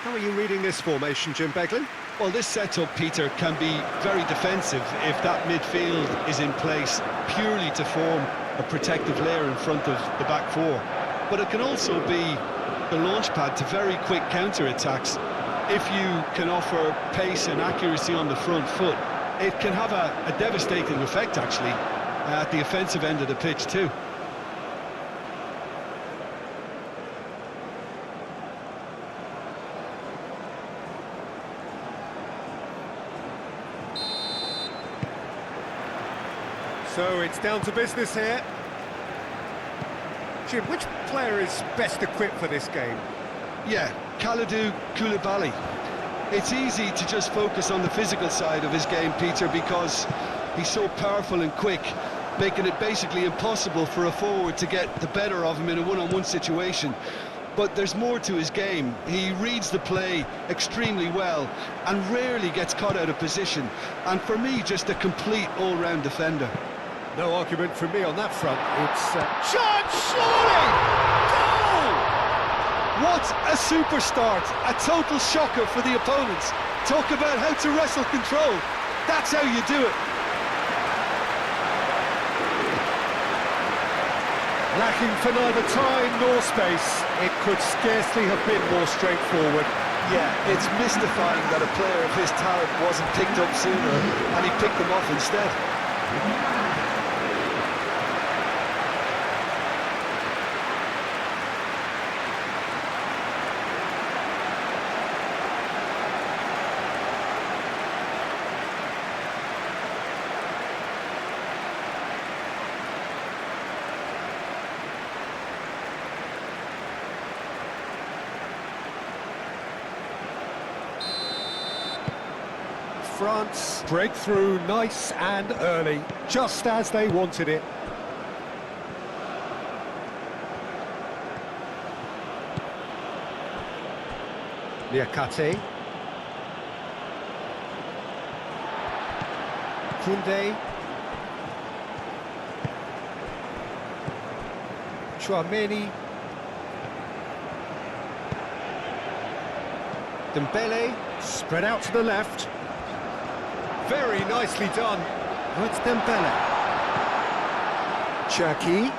How are you reading this formation, Jim Beglin? Well, this setup, Peter, can be very defensive if that midfield is in place purely to form a protective layer in front of the back four. But it can also be the launch pad to very quick counter-attacks. If you can offer pace and accuracy on the front foot, it can have a devastating effect, actually, at the offensive end of the pitch too. So it's down to business here. Jim, which player is best equipped for this game? Yeah, Kalidou Koulibaly. It's easy to just focus on the physical side of his game, Peter, because he's so powerful and quick, making it basically impossible for a forward to get the better of him in a one-on-one situation. But there's more to his game. He reads the play extremely well and rarely gets caught out of position. And for me, just a complete all-round defender. No argument from me on that front. It's chance, surely! Goal! What a super start! A total shocker for the opponents. Talk about how to wrestle control. That's how you do it. Lacking for neither time nor space. It could scarcely have been more straightforward. Yeah, it's mystifying that a player of his talent wasn't picked up sooner, and he picked them off instead. France break through nice and early, just as they wanted it. Niakate. Koundé. Chouameni. Dembele, spread out to the left. Very nicely done. Oh, it's Dembele. Cherki.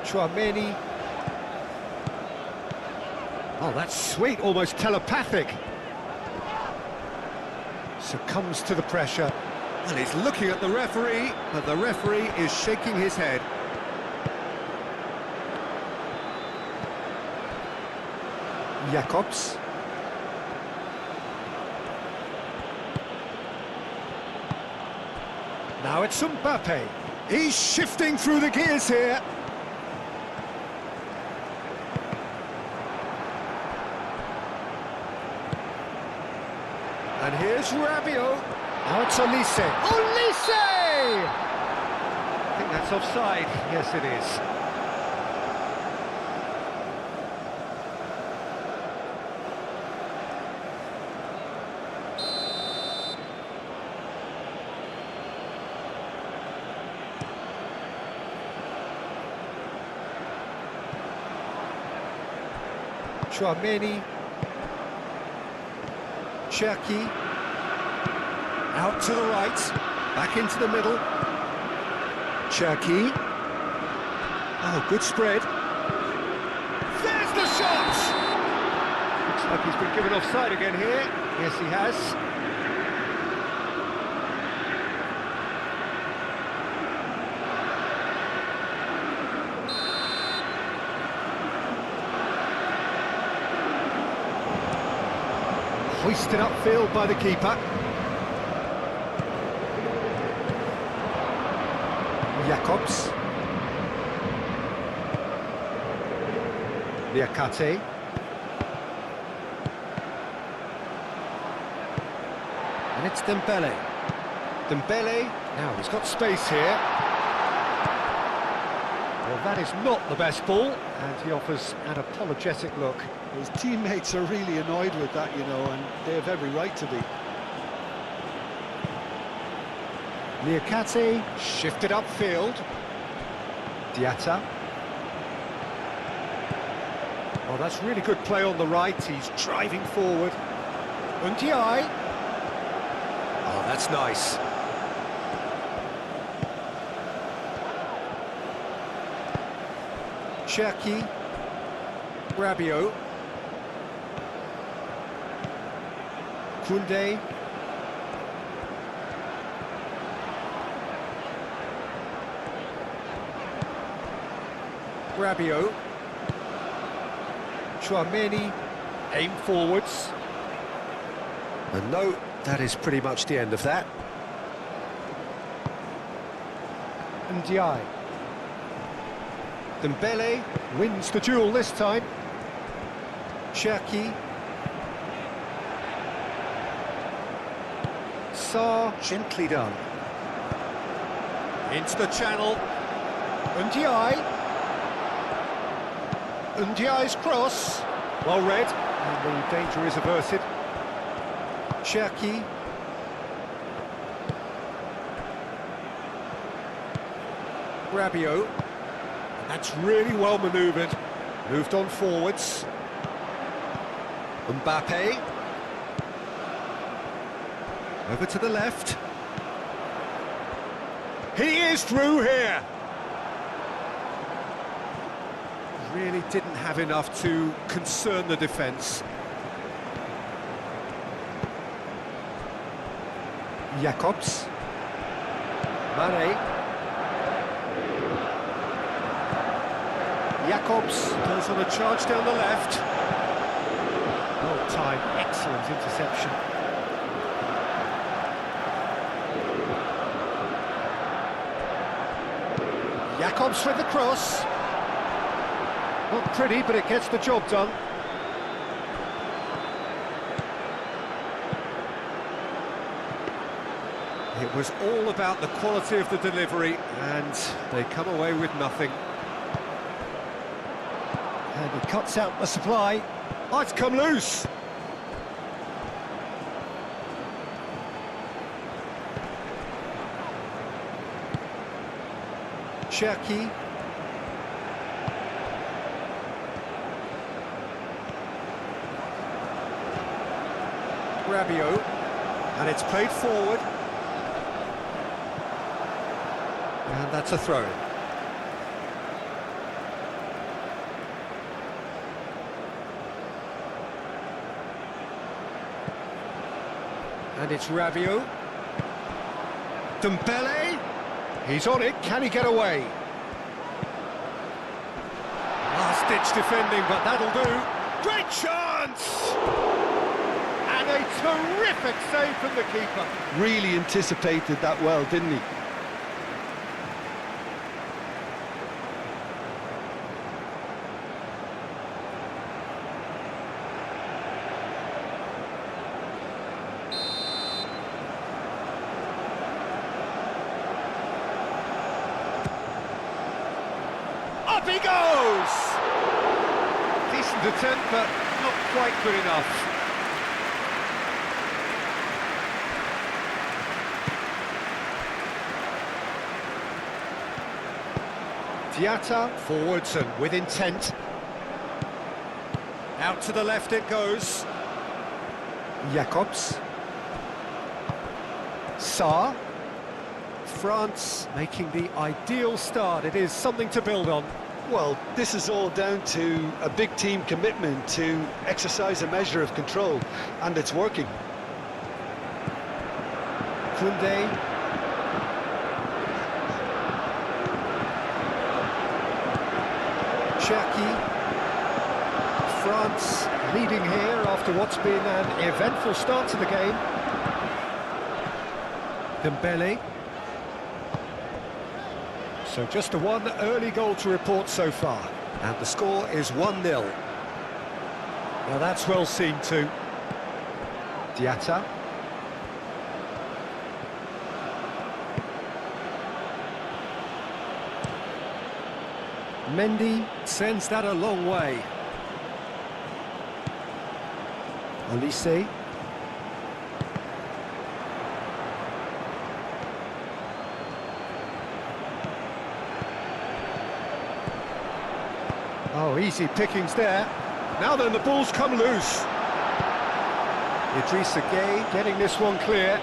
Chouameni. Oh, that's sweet, almost telepathic. Succumbs to the pressure. And he's looking at the referee, but the referee is shaking his head. Jacobs. Now it's Mbappe. He's shifting through the gears here. And here's Rabiot. Now it's Olise. Olise! I think that's offside. Yes, it is. Chouameni, Cherki, out to the right, back into the middle, Cherki, oh, good spread, there's the shot! Looks like he's been given offside again here, yes he has. Hoisted upfield by the keeper. Jacobs. Niakate. And it's Dembele. Dembele, now he's got space here. Well, that is not the best ball, and he offers an apologetic look. His teammates are really annoyed with that, you know, and they have every right to be. Niakate shifted upfield. Diatta. Oh, that's really good play on the right. He's driving forward. Undiai. Oh, that's nice. Cherki. Rabiot. Koundé. Rabiot. Chouameni, aim forwards. And no, that is pretty much the end of that. Ndiaye. Dembele wins the duel this time. Cherki. Sarr, gently done. Into the channel. Ndiaye. Ndiaye's cross, well read, and the danger is averted. Cherki. Rabiot. That's really well manoeuvred. Moved on forwards. Mbappe. Over to the left. He is through here. Really didn't have enough to concern the defence. Jacobs. Mane. Jacobs goes on a charge down the left. Well timed, excellent interception. Jacobs with the cross. Not pretty, but it gets the job done. It was all about the quality of the delivery, and they come away with nothing. And he cuts out the supply. Oh, it's come loose! Cherki. Rabiot, and it's played forward, and that's a throw. And it's Rabiot. Dembele, he's on it, can he get away? Last-ditch defending, but that'll do. Great chance! And a terrific save from the keeper. Really anticipated that well, didn't he? Up he goes! Decent attempt, but not quite good enough. Diatta, forwards and with intent. Out to the left it goes. Jacobs. Sarr. France making the ideal start. It is something to build on. Well, this is all down to a big team commitment to exercise a measure of control, and it's working. Koundé. Cherki. France leading here after what's been an eventful start to the game. Dembele. So just a one early goal to report so far. And the score is 1-0. Now that's well seen too. Diatta. Mendy sends that a long way. Olise. Oh, easy pickings there. Now then, the ball's come loose. Idrissa Gueye getting this one clear.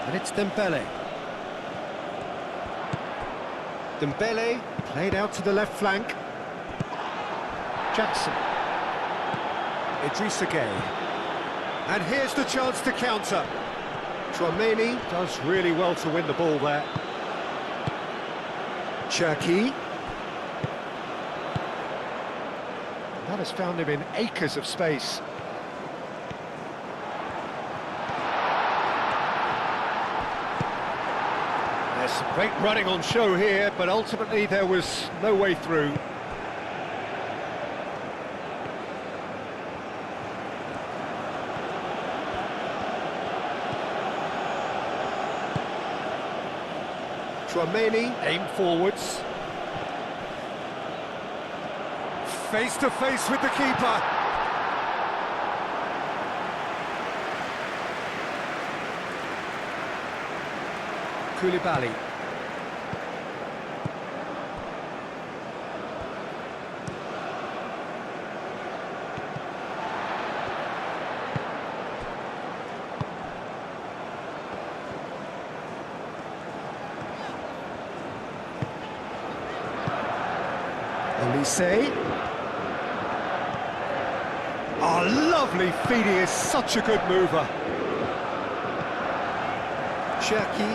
And it's Dembele. Dembele played out to the left flank. Jackson. Idrissa Gueye. And here's the chance to counter. Tchouaméni does really well to win the ball there. Cherki. That has found him in acres of space. There's some great running on show here, but ultimately there was no way through. Tchouaméni, aim forwards. Face to face with the keeper. Koulibaly. Olise. Oh, lovely feet, he is such a good mover. Cherki.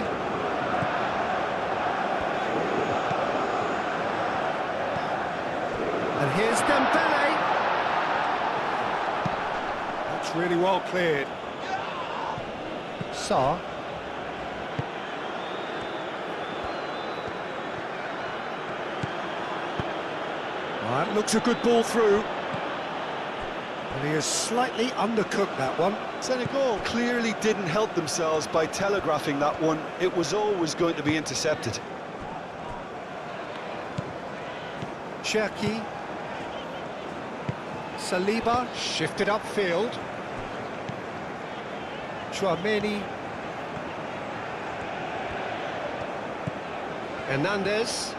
And here's Dembele. That's really well cleared. Sarr. That looks a good ball through. And he has slightly undercooked that one. Senegal clearly didn't help themselves by telegraphing that one. It was always going to be intercepted. Cherki. Saliba shifted upfield. Tchouaméni. Hernandez.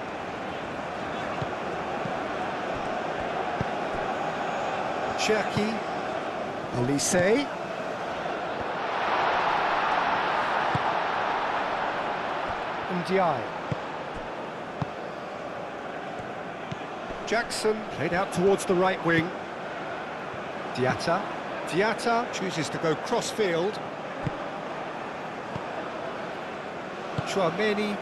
Cherki. Olise. Ndiaye. Jackson played out towards the right wing. Diatta. Diatta chooses to go cross-field. Tchouaméni.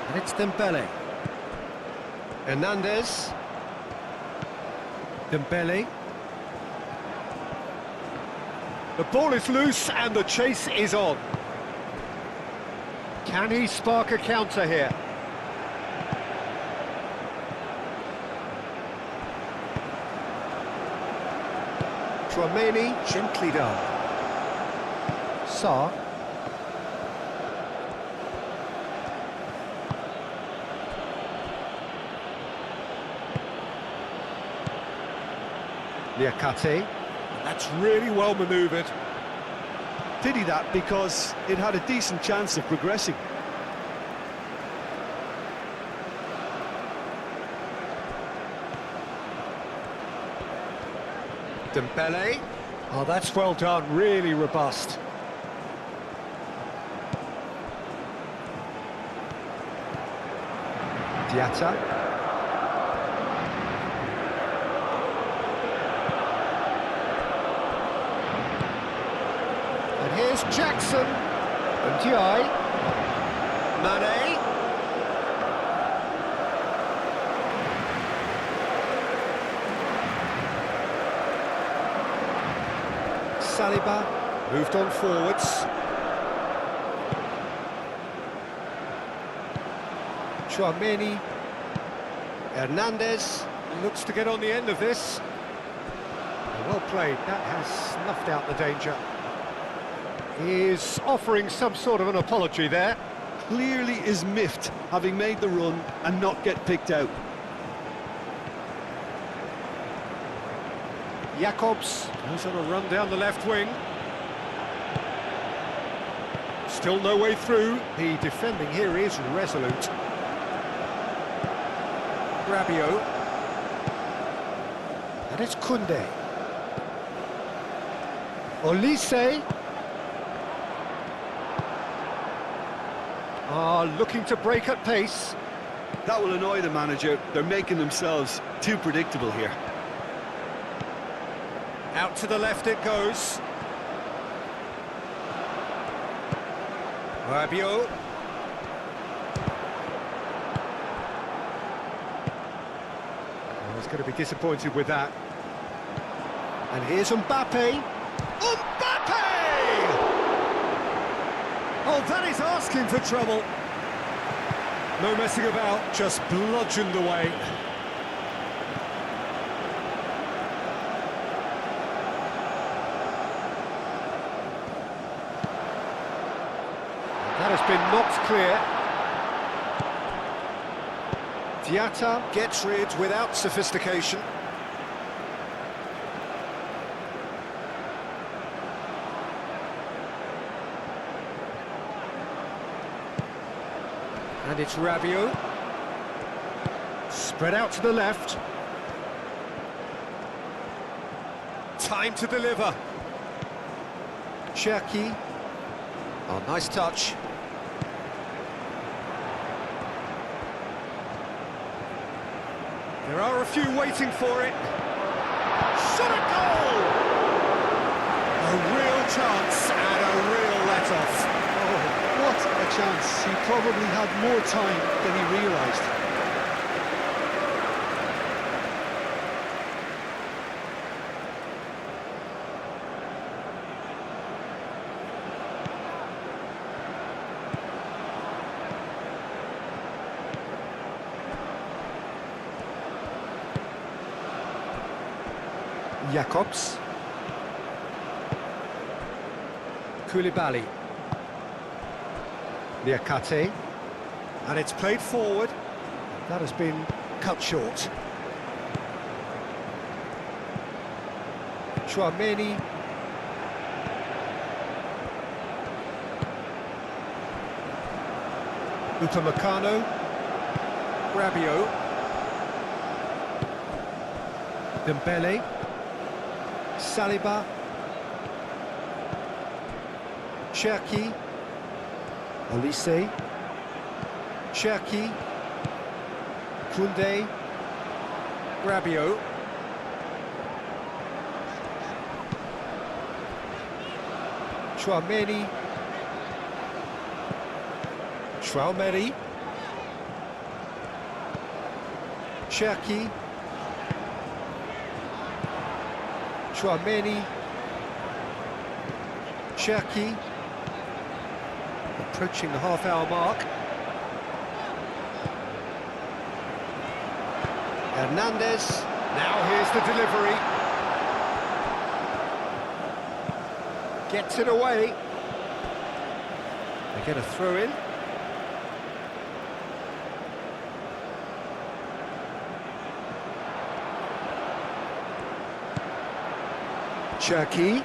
And it's Dembele. Hernandez. Dembele. The ball is loose and the chase is on. Can he spark a counter here? Tchouaméni, gently done. Sarr. Niakate. That's really well manoeuvred. Did he that because it had a decent chance of progressing? Dembele. Oh, that's well done, really robust. Diatta. And here's Jackson. Ndiaye. Mane. Saliba moved on forwards. Tchouaméni. Hernandez looks to get on the end of this. Well played, that has snuffed out the danger. He is offering some sort of an apology there. Clearly is miffed, having made the run and not get picked out. Jacobs goes on a run down the left wing. Still no way through. The defending here is resolute. Rabiot. And it's Koundé. Olise. Looking to break at pace. That will annoy the manager. They're making themselves too predictable here. Out to the left it goes. Rabiot. He's going to be disappointed with that. And here's Mbappe. Mbappe! Oh, that is asking for trouble. No messing about, just bludgeoned away. That has been knocked clear. Diatta gets rid without sophistication. And it's Rabiot. Spread out to the left. Time to deliver. Cherki. Oh, nice touch. There are a few waiting for it. Shot at goal! A real chance and a real let-off. What a chance. He probably had more time than he realised. Jacobs. Koulibaly. Niakate. And it's played forward. That has been cut short. Chouameni. Upamecano. Rabiot. Dembele. Saliba. Cherki. Olise. Cherki. Koundé. Rabiot. Chouameni. Chouameni. Cherki. Chouameni. Cherki. Approaching the half-hour mark. Hernandez. Now here's the delivery. Gets it away. They get a throw in. Cherki.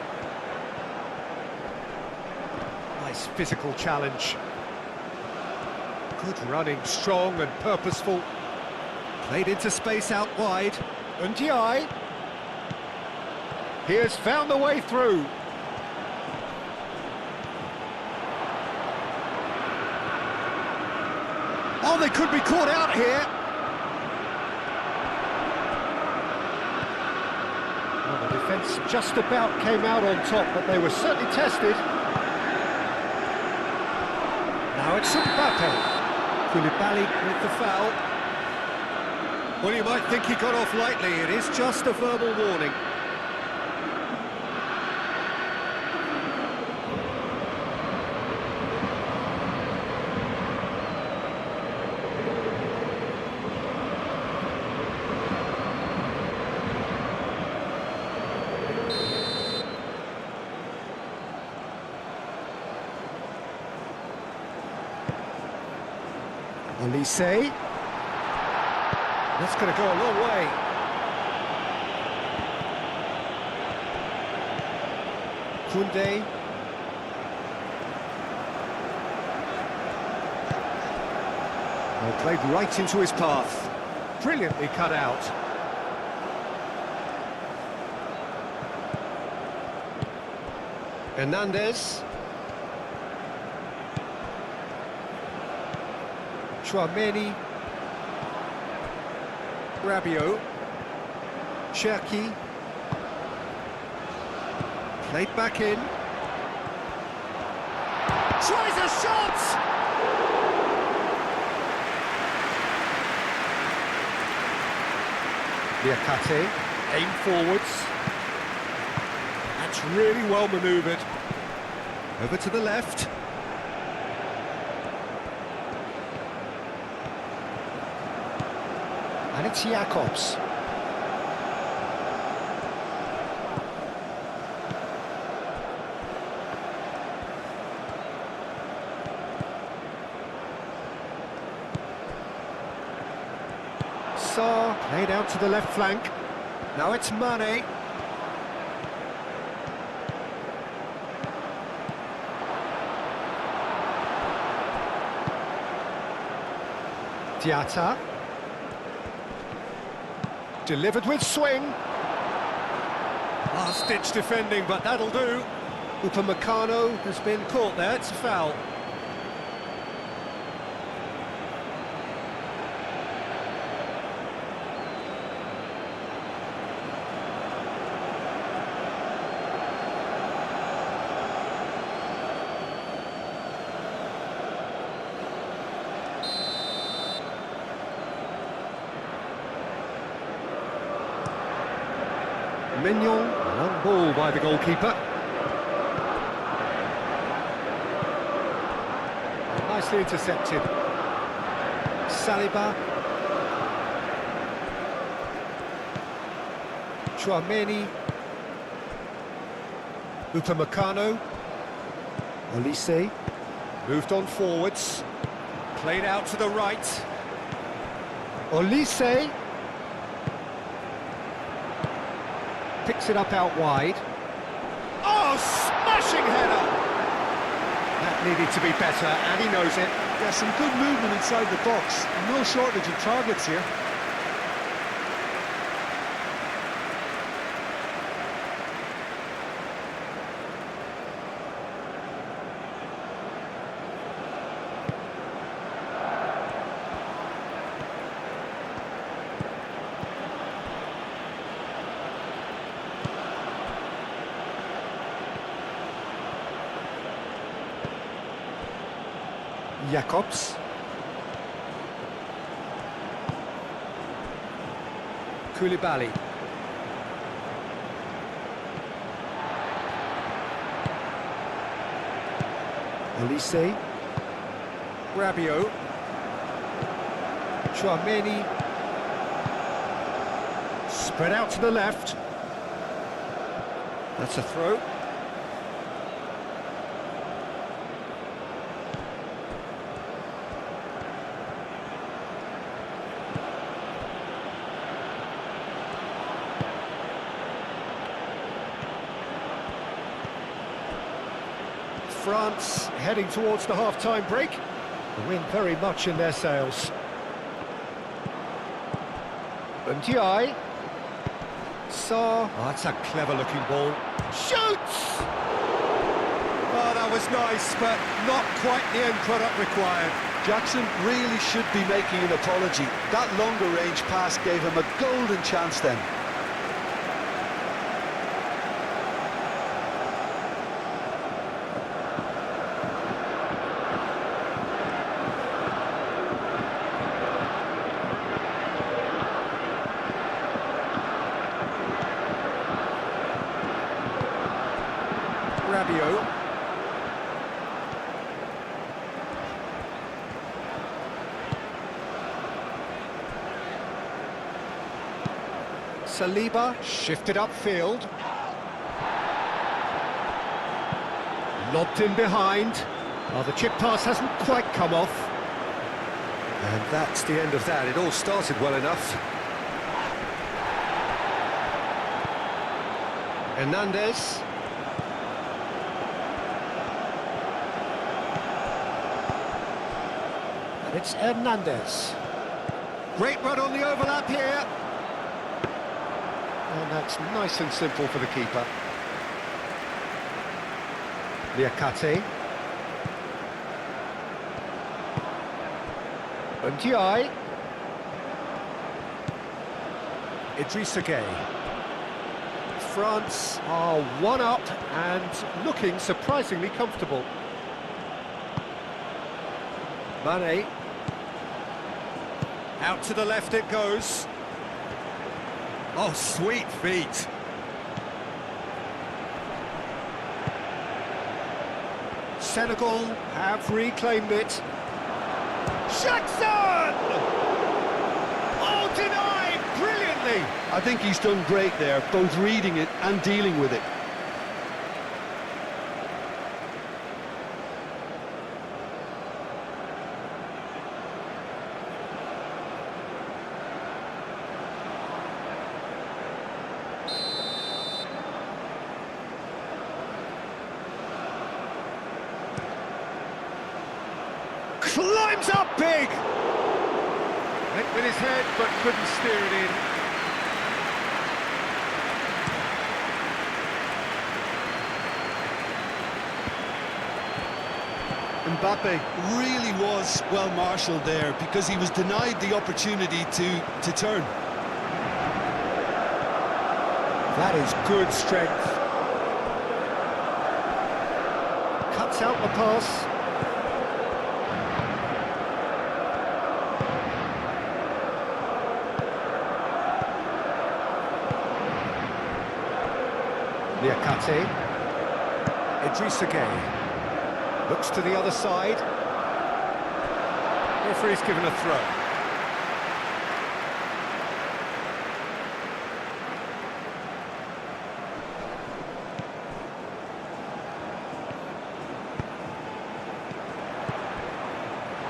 Nice physical challenge. Good running, strong and purposeful. Played into space out wide. Ndiaye. He has found the way through. Oh, they could be caught out here. Well, the defence just about came out on top, but they were certainly tested. Now it's Mbappe. Koulibaly with the foul. Well, you might think he got off lightly. It is just a verbal warning. Olise. That's going to go a long way. Koundé. Well, played right into his path. brilliantly cut out. Hernandez. Chouameni. Rabiot. Cherki. Played back in. Tries a shot! Liakate, aim forwards. That's really well manoeuvred. Over to the left. And it's Jacobs. Sarr, played out to the left flank. Now it's Mane. Diatta. Delivered with swing. Last-ditch defending, but that'll do. Upamecano has been caught there, it's a foul. Mignon, one ball by the goalkeeper. Nicely intercepted. Saliba. Chouameni. Upamecano. Olise. Moved on forwards. Played out to the right. Olise. Picks it up out wide. Oh, smashing header! That needed to be better, and he knows it. Yeah, some good movement inside the box. No shortage of targets here. Jacobs. Koulibaly. Olise. Rabiot. Chouameni. Spread out to the left. That's a throw. France heading towards the half-time break. The wind very much in their sails. Ndiaye. Sarr. Oh, that's a clever-looking ball. Shoots! Oh, that was nice, but not quite the end product required. Jackson really should be making an apology. That longer range pass gave him a golden chance then. Rabiot. Saliba shifted upfield. Lobbed in behind. Oh, the chip pass hasn't quite come off. And that's the end of that. It all started well enough. Hernandez. And it's Hernandez. Great run on the overlap here. And that's nice and simple for the keeper. Liakate. Ndiaye. Idrissa Gueye. France are one up and looking surprisingly comfortable. Mane. Out to the left it goes. Oh, sweet feet. Senegal have reclaimed it. Jackson! Oh, denied brilliantly. I think he's done great there, both reading it and dealing with it. Climbs up big! Went with his head, but couldn't steer it in. Mbappe really was well marshalled there because he was denied the opportunity to turn. That is good strength. Cuts out the pass. Liakate. Idrissa Gueye. Looks to the other side. Referee's given a throw.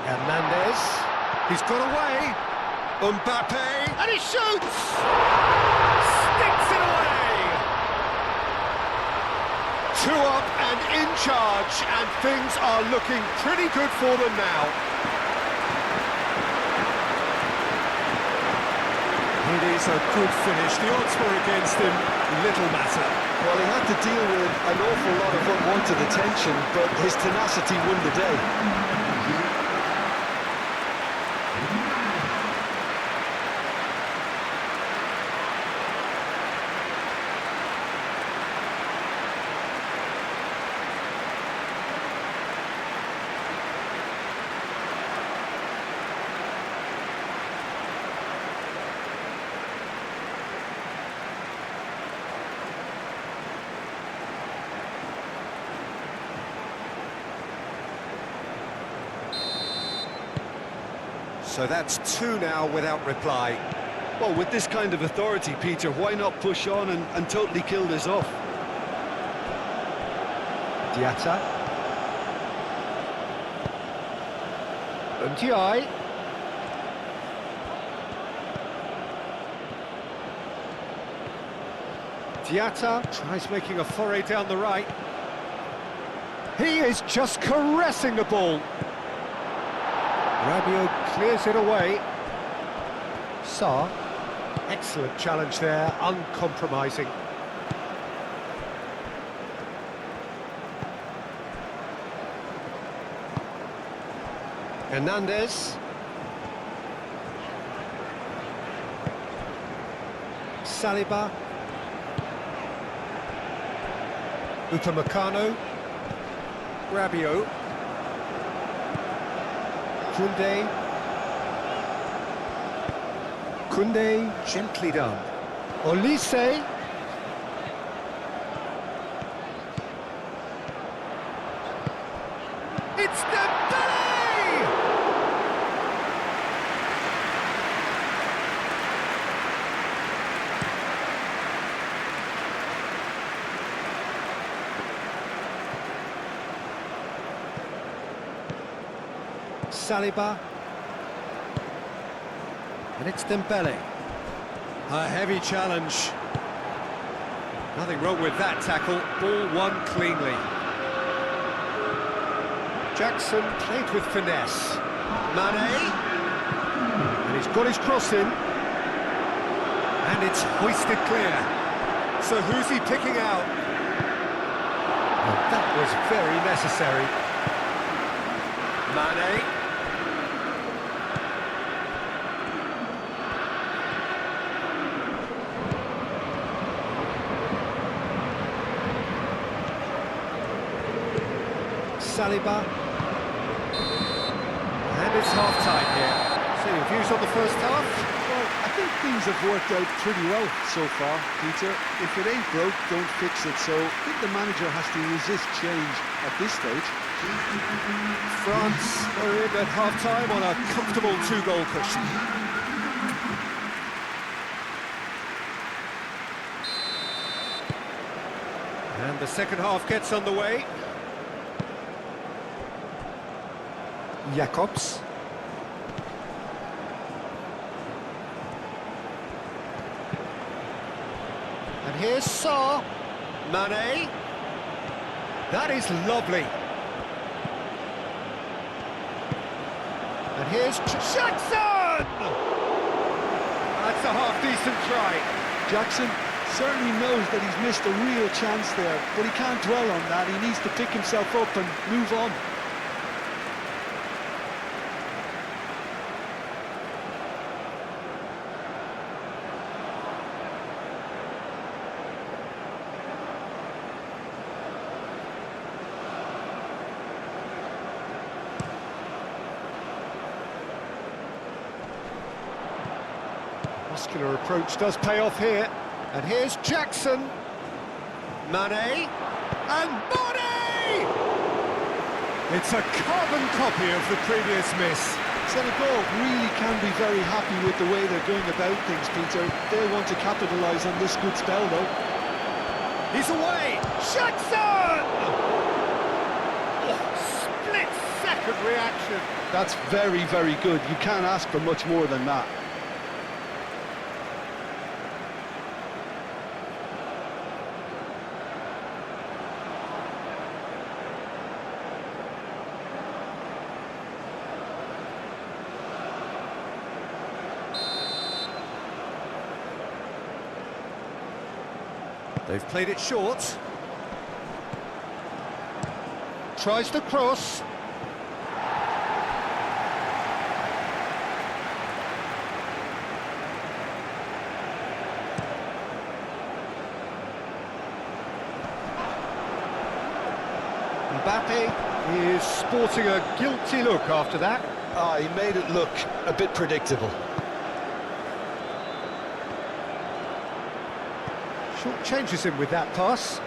Hernandez. He's got away. Mbappe. And he shoots! Sticks it away! 2 up and in charge, and things are looking pretty good for them now. It is a good finish. The odds were against him, little matter. Well, he had to deal with an awful lot of unwanted attention, but his tenacity won the day. So that's 2 now without reply. Well, with this kind of authority, Peter, why not push on and totally kill this off? Diatta. Ndiaye. Diatta tries making a foray down the right. He is just caressing the ball. Rabiot clears it away. Sarr, excellent challenge there, uncompromising. Hernandez. Saliba. Upamecano. Rabiot. Koundé, gently done. Olise. It's Dembele! Saliba. And it's Dembele. A heavy challenge. Nothing wrong with that tackle. Ball won cleanly. Jackson played with finesse. Mane. And He's got his cross in. And it's hoisted clear. So who's he picking out? Well, that was very necessary. Mane. Saliba. And it's half-time here. So your views on the first half? Well, I think things have worked out pretty well so far, Peter. If it ain't broke, don't fix it. So I think the manager has to resist change at this stage. France are in at half-time on a comfortable two-goal cushion. And the second half gets underway. Jacobs. And here's Sarr. Mane. That is lovely. And here's Jackson! That's a half-decent try. Jackson certainly knows that he's missed a real chance there, but he can't dwell on that. He needs to pick himself up and move on. Muscular approach does pay off here. And here's Jackson. Mane. And Mane! It's a carbon copy of the previous miss. Senegal really can be very happy with the way they're going about things, Peter. They'll want to capitalise on this good spell, though. He's away! Jackson! Oh, split-second reaction. That's very, very good. You can't ask for much more than that. They've played it short. Tries to cross. Mbappe is sporting a guilty look after that. He made it look a bit predictable. Short changes him with that pass.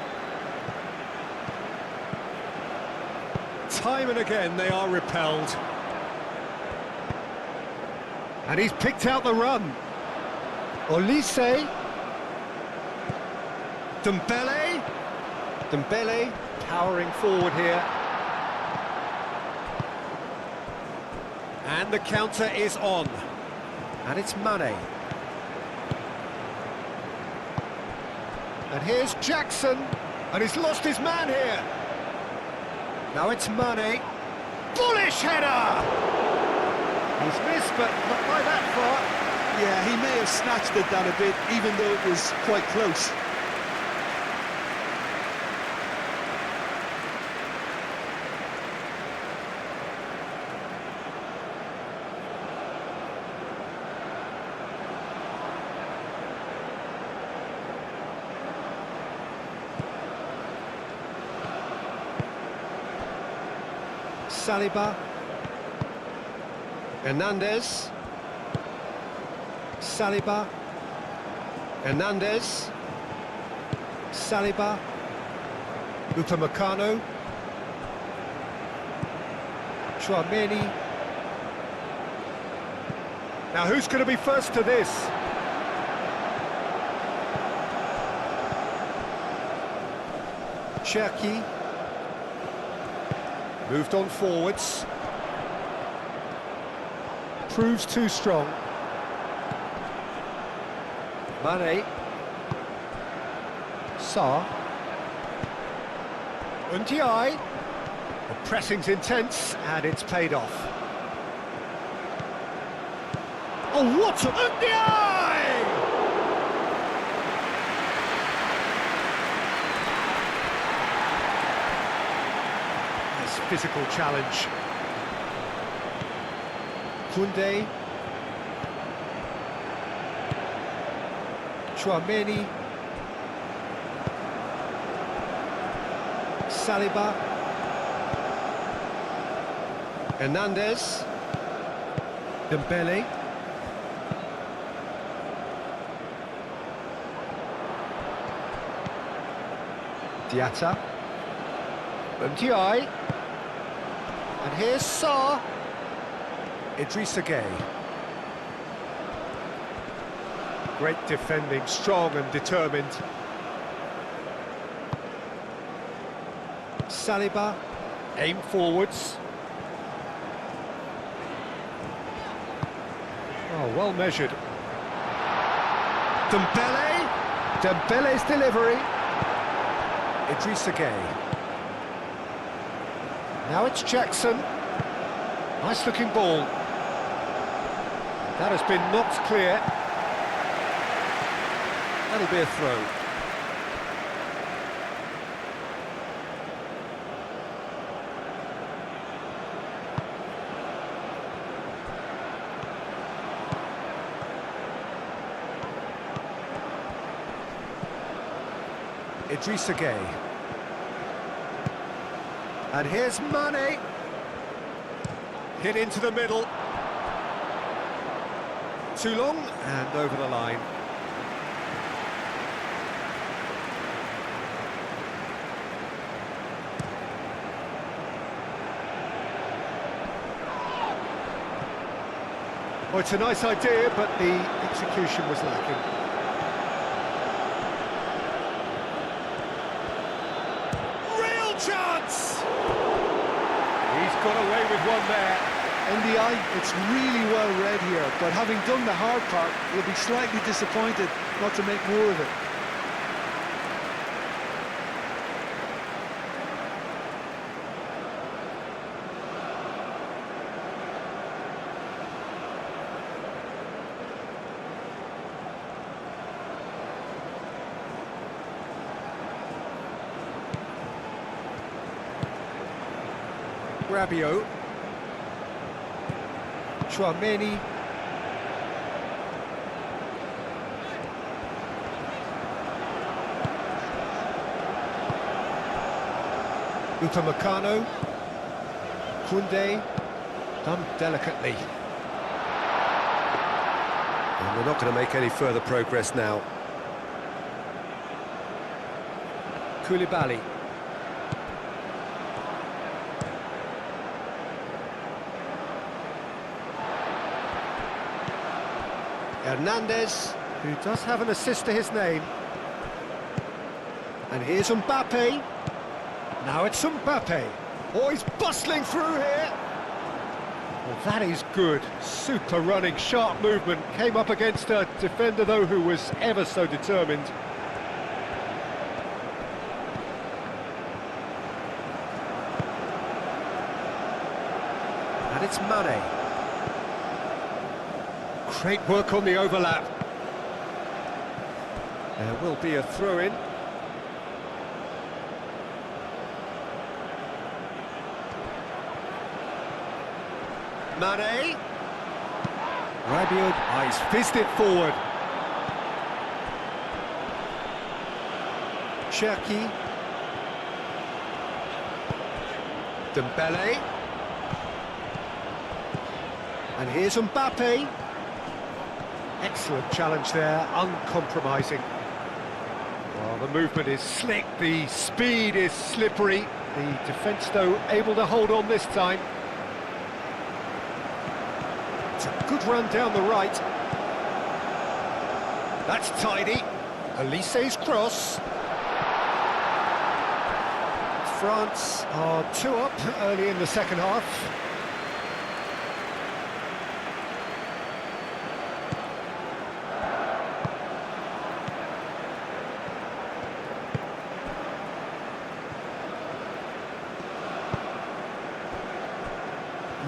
Time and again they are repelled. And he's picked out the run. Olise. Dembele. Dembele powering forward here. And the counter is on. And it's Mane. And here's Jackson, and he's lost his man here. Now it's Mane. Bullish header! He's missed, but not by that far. Yeah, he may have snatched it down a bit, even though it was quite close. Saliba. Hernandez. Saliba. Hernandez. Saliba. Upamecano. Chouameni. Now who's going to be first to this? Cherki. Moved on forwards. Proves too strong. Mane. Sarr. Undiai. The pressing's intense, and it's paid off. Oh, what a... And the eye! Nice physical challenge. Koundé. Chouameni. Saliba. Hernandez. Dembele. Diatta. MTI. And here's Sarr. Idrissa Gueye. Great defending, strong and determined. Saliba. Aim forwards. Oh, well measured. Dembele. Dembele's delivery. Idrissa Gueye. Now it's Jackson. Nice looking ball. That has been knocked clear. That'll be a throw. Idrissa Gueye. And here's Mane. Hit into the middle. Too long and over the line. Well, it's a nice idea, but the execution was lacking. Chance! He's got away with one there. NDI, it's really well read here, but having done the hard part, he'll be slightly disappointed not to make more of it. Rabiot. Chouameni. Upamecano. Koundé. Done delicately. And we're not going to make any further progress now. Koulibaly. Hernandez, who does have an assist to his name. And here's Mbappe. Now it's Mbappe. Oh, he's bustling through here. Well, that is good. Super running, sharp movement. Came up against a defender, though, who was ever so determined. And it's Mane. Great work on the overlap. There will be a throw-in. Mane. Rabiot. He's fizzed it forward. Cherki. Dembele. And here's Mbappe. Excellent challenge there, uncompromising. Well, the movement is slick, the speed is slippery. The defence, though, able to hold on this time. It's a good run down the right. That's tidy. Elise's cross. France are 2 up early in the second half.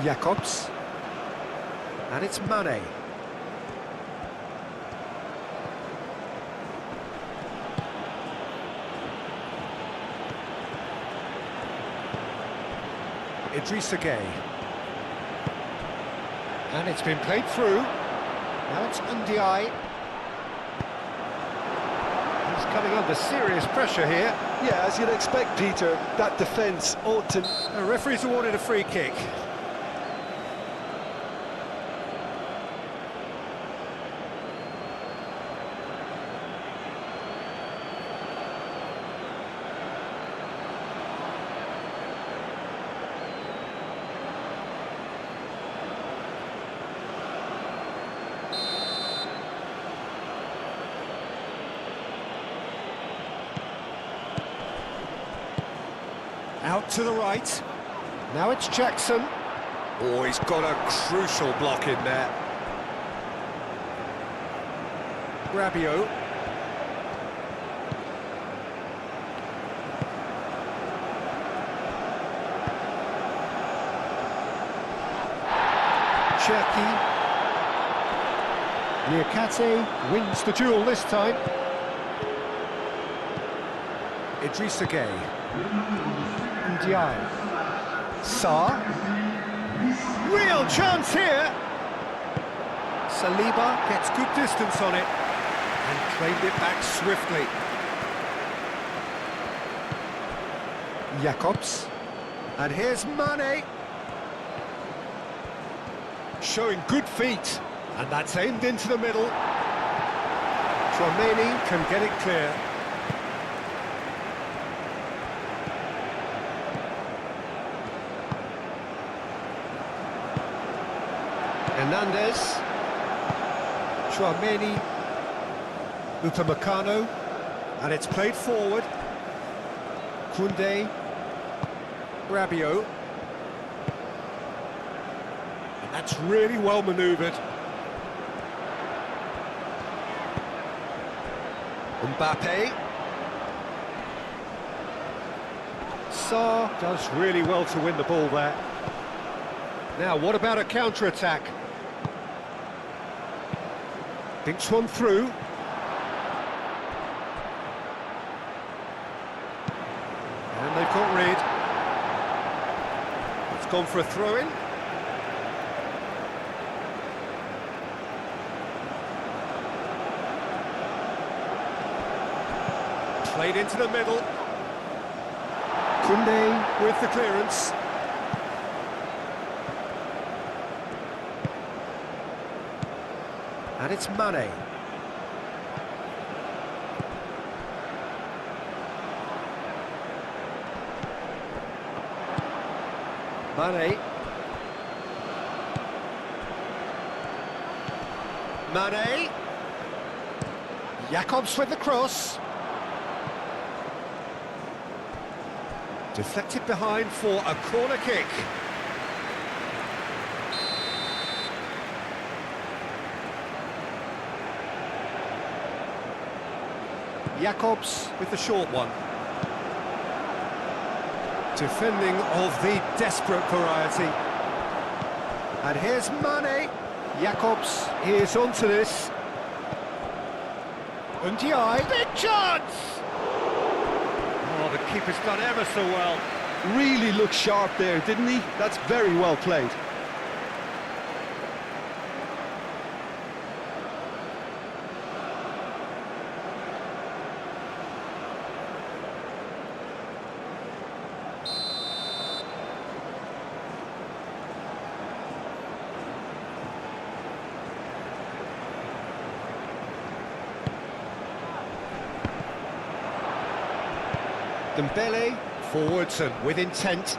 Jacobs. And it's Mane. Idrissa Gueye. And it's been played through. Now it's Ndiaye. He's coming under serious pressure here. Yeah, as you'd expect, Peter, that defence ought to... The referee's awarded a free kick. Out to the right. Now it's Jackson. Oh, he's got a crucial block in there. Rabiot. Cherki. Niakate wins the duel this time. Idrissa Gueye. Ndiaye. Sarr. Real chance here. Saliba gets good distance on it and claimed it back swiftly. Jacobs. And here's Mane. Showing good feet. And that's aimed into the middle. Tchouaméni can get it clear. Hernandez, Tchouaméni, Upamecano, and it's played forward. Koundé, Rabiot, and that's really well manoeuvred. Mbappe, Sarr does really well to win the ball there. Now, what about a counter-attack? Thinks one through. And they've got rid. It's gone for a throw-in. Played into the middle. Koundé with the clearance. And it's Mane. Mane. Jacobs with the cross. Deflected behind for a corner kick. Jacobs with the short one. Defending of the desperate variety. And here's Mane. Jacobs is onto this. Ndiaye. Big chance! Oh, the keeper's done ever so well. Really looked sharp there, didn't he? That's very well played. Dembele forwards and with intent.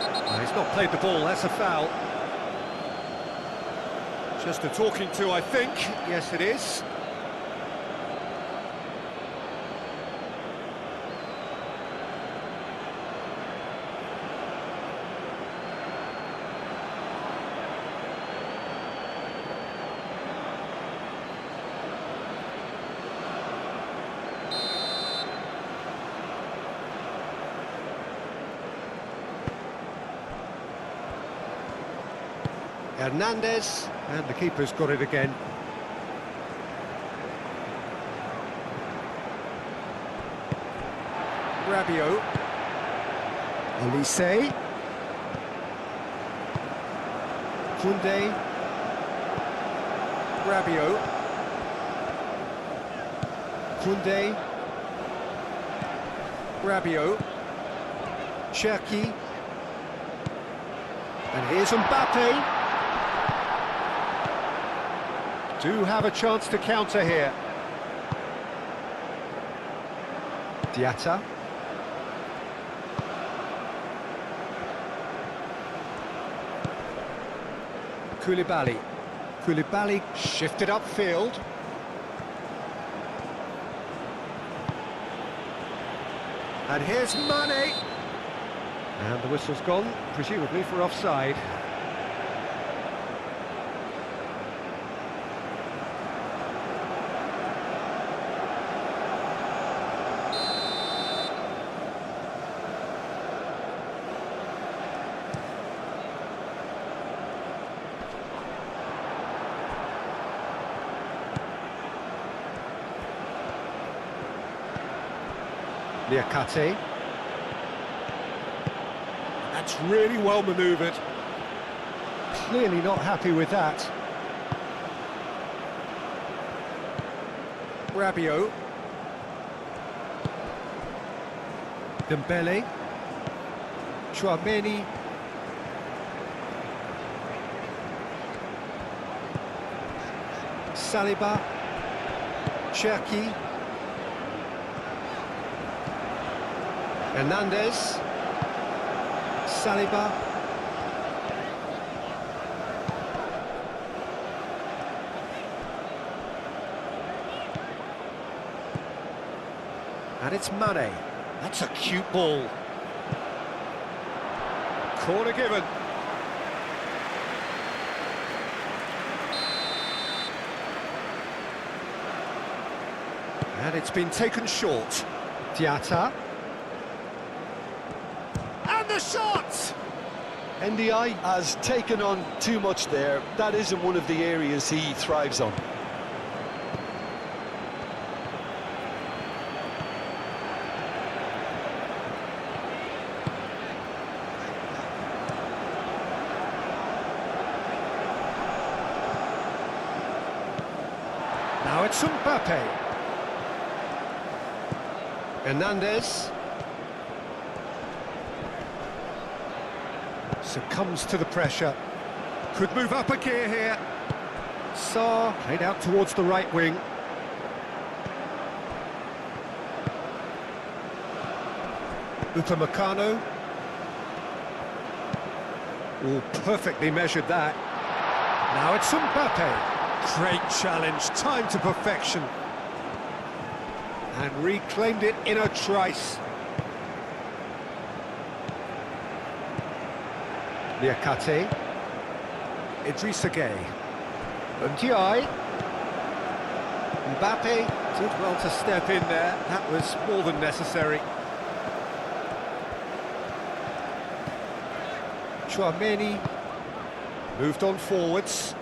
Oh, he's not played the ball, that's a foul. Just a talking to, I think. Yes, it is. Hernandez, and the keeper's got it again. Rabiot. Elise. Koundé. Rabiot. Koundé. Rabiot. Cherki. And here's Mbappe. Do have a chance to counter here. Diatta. Koulibaly. Koulibaly shifted upfield. And here's Mane. And the whistle's gone, presumably for offside. Niakate. That's really well manoeuvred. Clearly not happy with that. Rabiot. Dembele. Chouameni. Saliba. Cherki. Hernandez. Saliba. And it's Mane. That's a cute ball. Corner given. And it's been taken short. Diatta. And the shot! NDI has taken on too much there. That isn't one of the areas he thrives on. Now it's Mbappe. Hernandez. Succumbs to the pressure. Could move up a gear here. Sarr played out towards the right wing. Upamecano. Oh, perfectly measured that. Now it's Mbappe. Great challenge, time to perfection. And reclaimed it in a trice. Niakate. Idrissa Gueye. Ndiaye. Mbappe did well to step in there. That was more than necessary. Chouameni moved on forwards.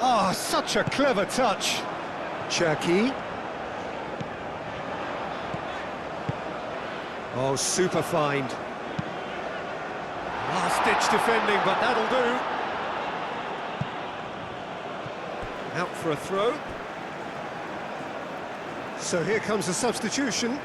Ah, such a clever touch. Cherki. Oh, super find. Last-ditch defending, but that'll do. Out for a throw. So here comes a substitution.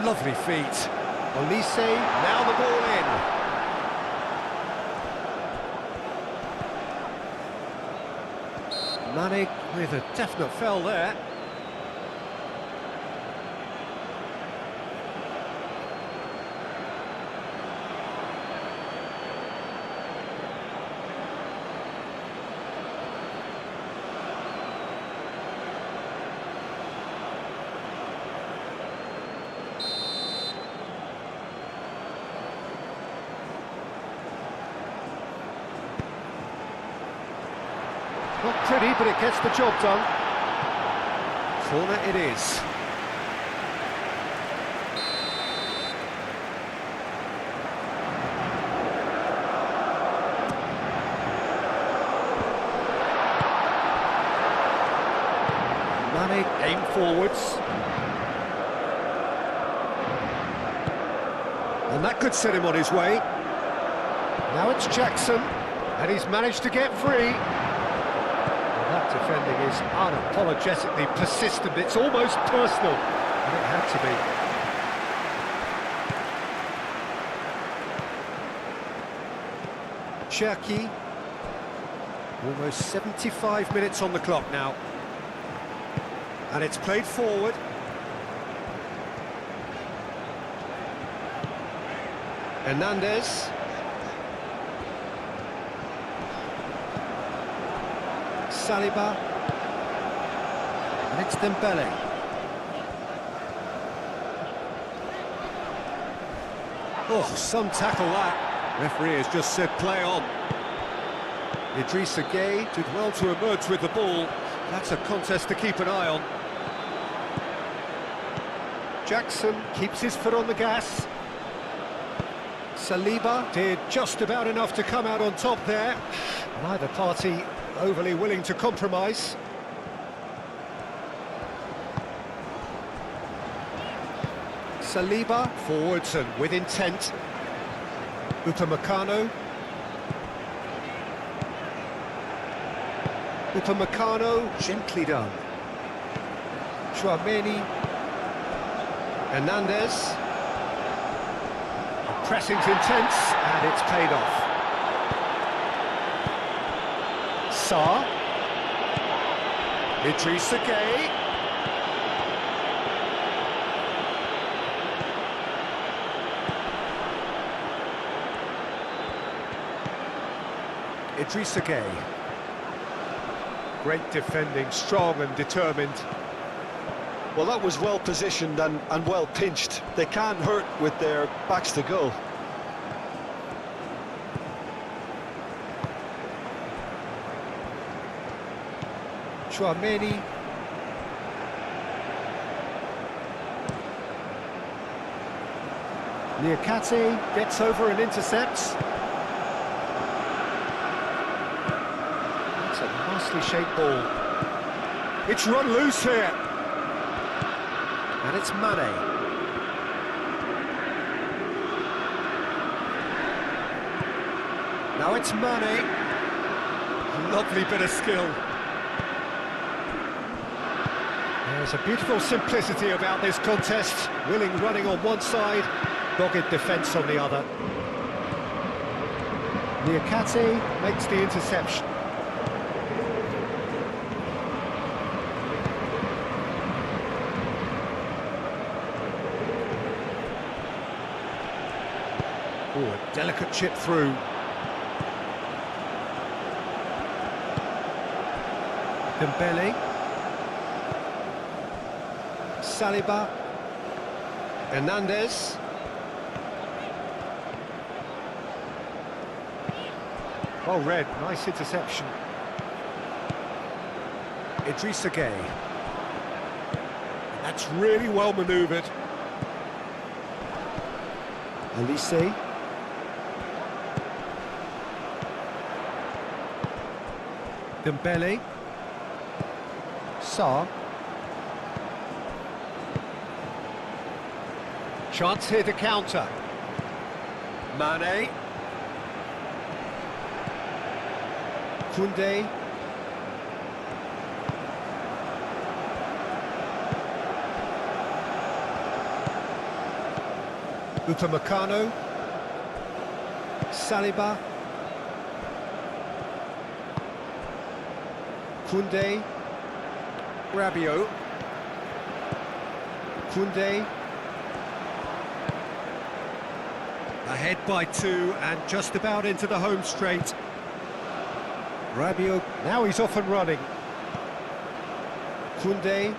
Lovely feet. Elise, now the ball in. Mane with a definite foul there. Not pretty, but it gets the job done. Corner it is. forwards. And that could set him on his way. Now it's Jackson, and he's managed to get free. Well, that defending is unapologetically persistent. It's almost personal, and it had to be. Cherki. Almost 75 minutes on the clock now. And it's played forward. Hernandez. Saliba. And it's Dembele. Oh, some tackle that. Referee has just said play on. Idrissa Gueye did well to emerge with the ball. That's a contest to keep an eye on. Jackson keeps his foot on the gas. Saliba did just about enough to come out on top there. Neither party overly willing to compromise. Saliba forwards and with intent. Upamecano. Upamecano, gently done. Chouameni. Hernandez. Pressing's intense, and it's paid off. Sarr. Idrissa Gueye. Idrissa Gueye. Great defending, strong and determined. Well, that was well positioned and well pinched. They can't hurt with their backs to goal. Chouameni. Niakate gets over and intercepts. That's a nicely shaped ball. It's run loose here. And it's Mane. Now it's Mane. Lovely bit of skill. There's a beautiful simplicity about this contest. Willing running on one side, dogged defence on the other. Niakate makes the interception. Oh, a delicate chip through. Dembele. Saliba. Hernandez. Well read, nice interception. Idrissa Gueye. That's really well manoeuvred. Elise. Dembele. Sarr. Chance here to counter. Mane. Koundé. Upamecano. Saliba. Koundé. Rabiot. Koundé. Ahead by 2 and just about into the home straight. Rabiot, now he's off and running. Koundé.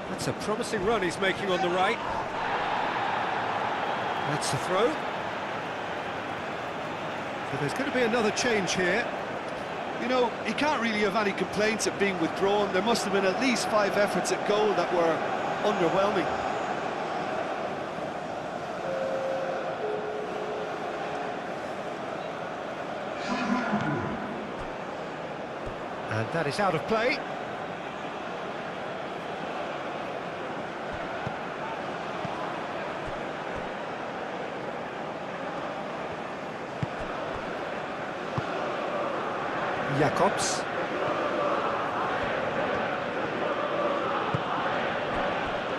That's a promising run he's making on the right. That's the throw. So there's going to be another change here. You know, he can't really have any complaints at being withdrawn. There must have been at least 5 efforts at goal that were underwhelming. And that is out of play. Jacobs.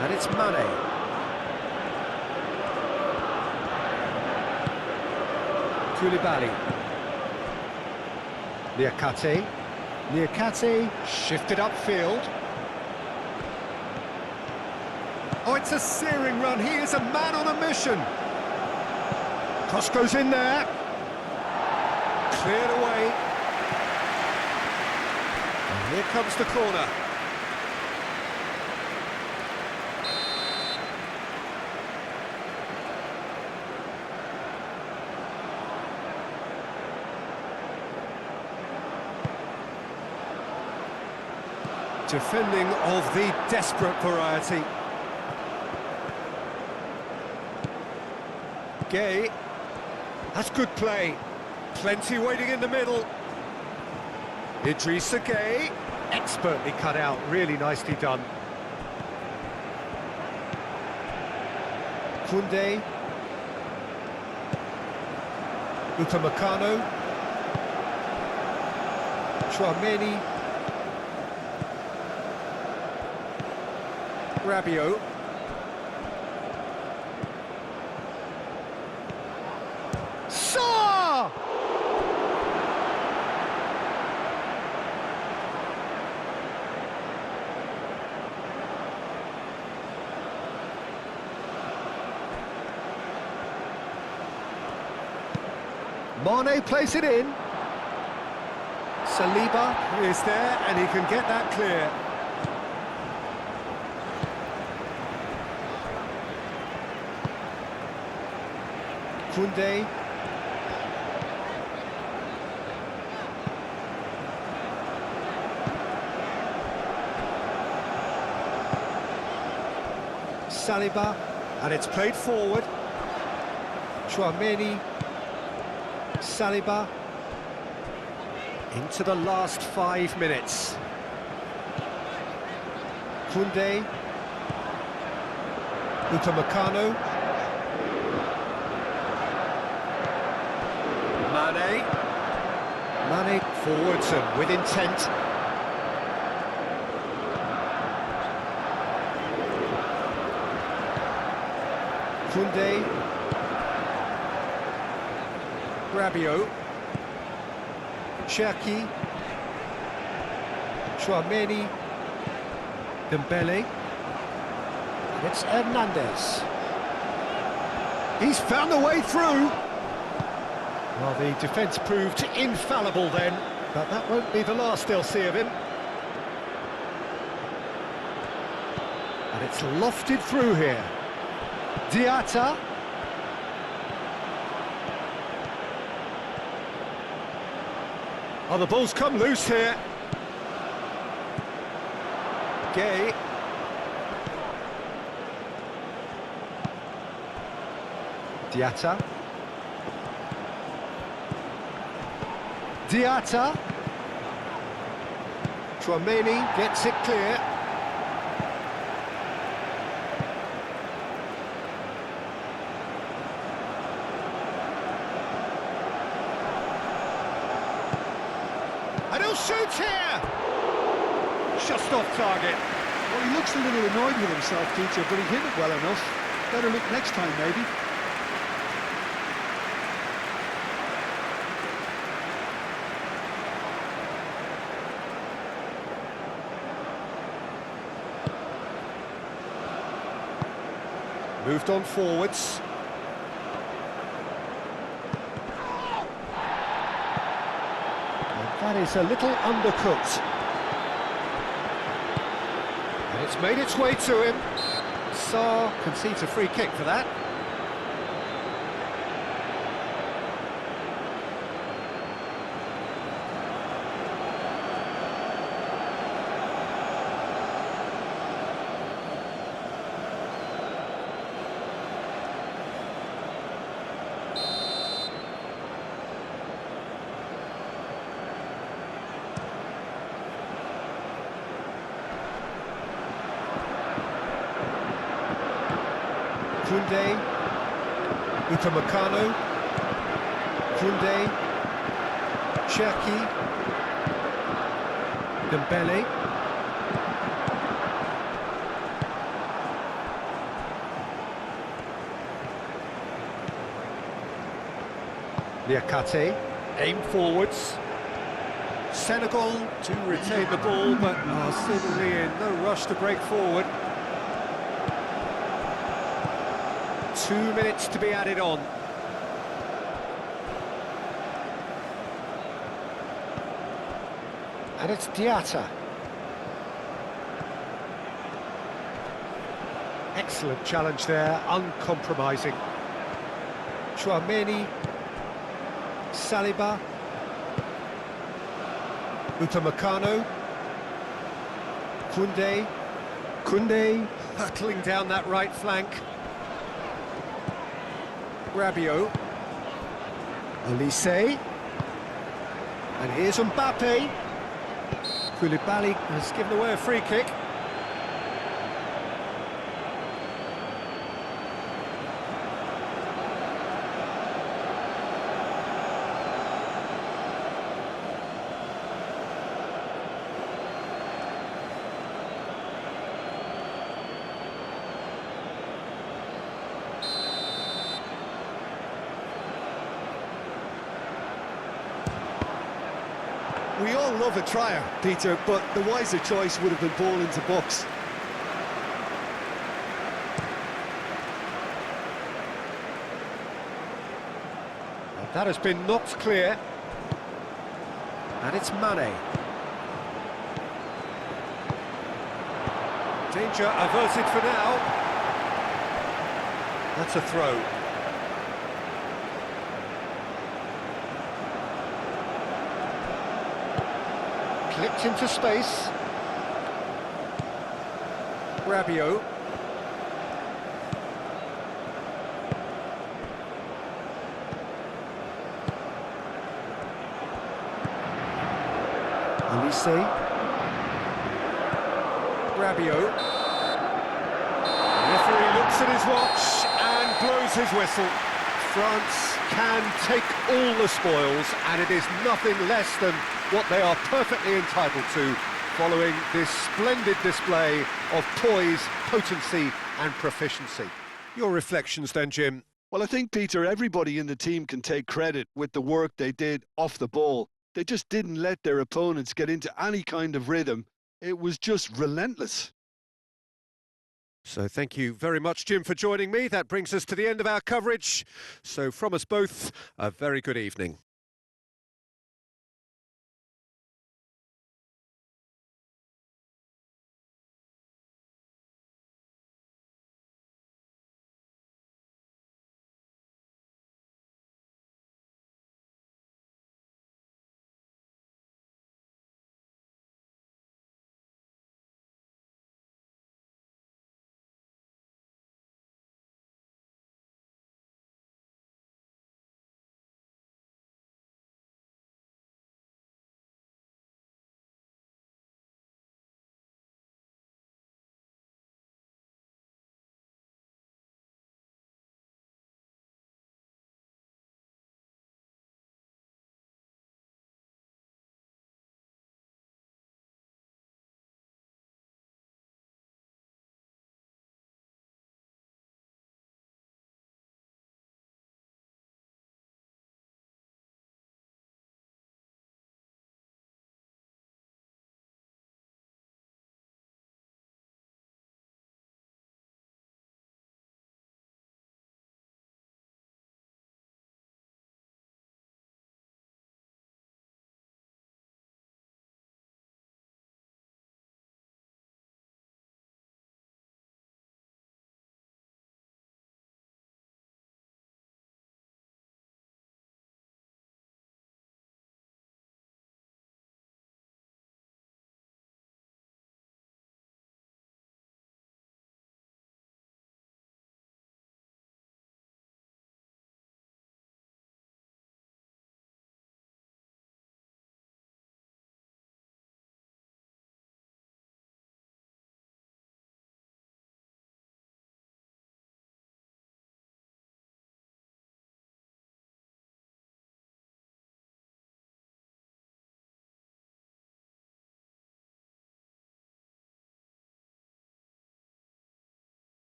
And it's Mane. Koulibaly. Niakate. Niakate shifted upfield. Oh, it's a searing run. He is a man on a mission. Cross goes in there. Cleared away. And here comes the corner. Defending of the desperate variety. Gay. That's good play. Plenty waiting in the middle. Idrissa Gay. Expertly cut out. Really nicely done. Koundé. Upamecano. Chouameni. Rabiot. Saw! Mane plays it in. Saliba is there and he can get that clear. Koundé. Saliba, and it's played forward. Chouameni. Saliba. Into the last 5 minutes. Koundé. Upamecano. Mane. Mane forwards and with intent. Koundé. Rabiot. Cherki. Chouameni. Dembele. It's Hernandez. He's found a way through. Well, the defence proved infallible then, but that won't be the last they'll see of him. And it's lofted through here. Diatta. Oh, the ball's come loose here. Gay. Diatta. Diatta. Chouameni gets it clear. And he'll shoot here! Just off target. Well, he looks a little annoyed with himself, Peter, but he hit it well enough. Better look next time, maybe. Moved on forwards. And that is a little undercooked. And it's made its way to him. Sarr concedes a free kick for that. Koundé, Upamecano, Koundé, Cherki, Dembele. Niakate, aim forwards. Senegal to retain the ball, but are seemingly in no rush to break forward. 2 minutes to be added on. And it's Diatta. Excellent challenge there, uncompromising. Chouameni, Saliba, Upamecano, Koundé hurtling down that right flank. Rabiot, Olise, and here's Mbappe. Koulibaly has given away a free kick. We all love a trier, Peter, but the wiser choice would have been ball into box. That has been knocked clear. And it's Mane. Danger averted for now. That's a throw. Clipped into space. Rabiot. Olise. Rabiot. Referee looks at his watch and blows his whistle. France can take all the spoils, and it is nothing less than what they are perfectly entitled to, following this splendid display of poise, potency and proficiency. Your reflections then, Jim? Well, I think, Peter, everybody in the team can take credit with the work they did off the ball. They just didn't let their opponents get into any kind of rhythm. It was just relentless. So thank you very much, Jim, for joining me. That brings us to the end of our coverage. So from us both, a very good evening.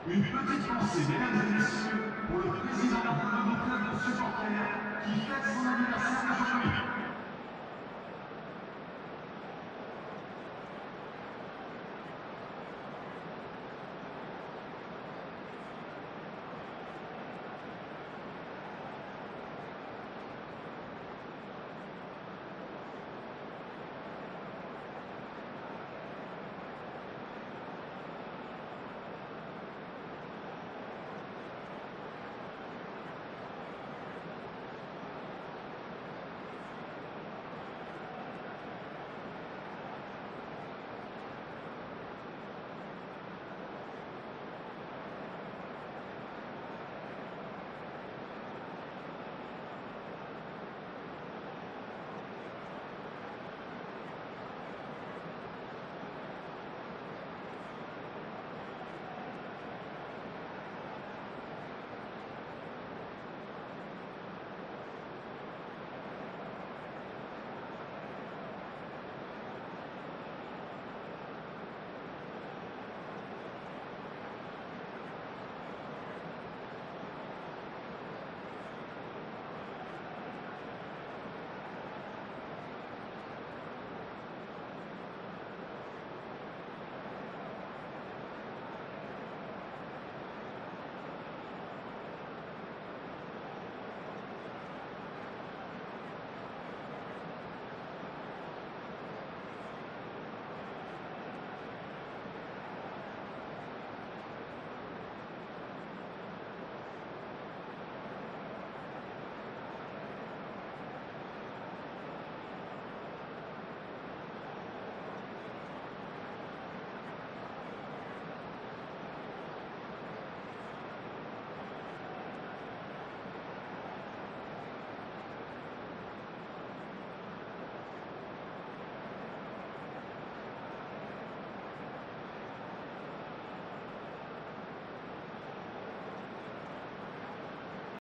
Une petite pensée, mesdames et messieurs, pour le président de nos clubs de supporters qui fête son anniversaire aujourd'hui.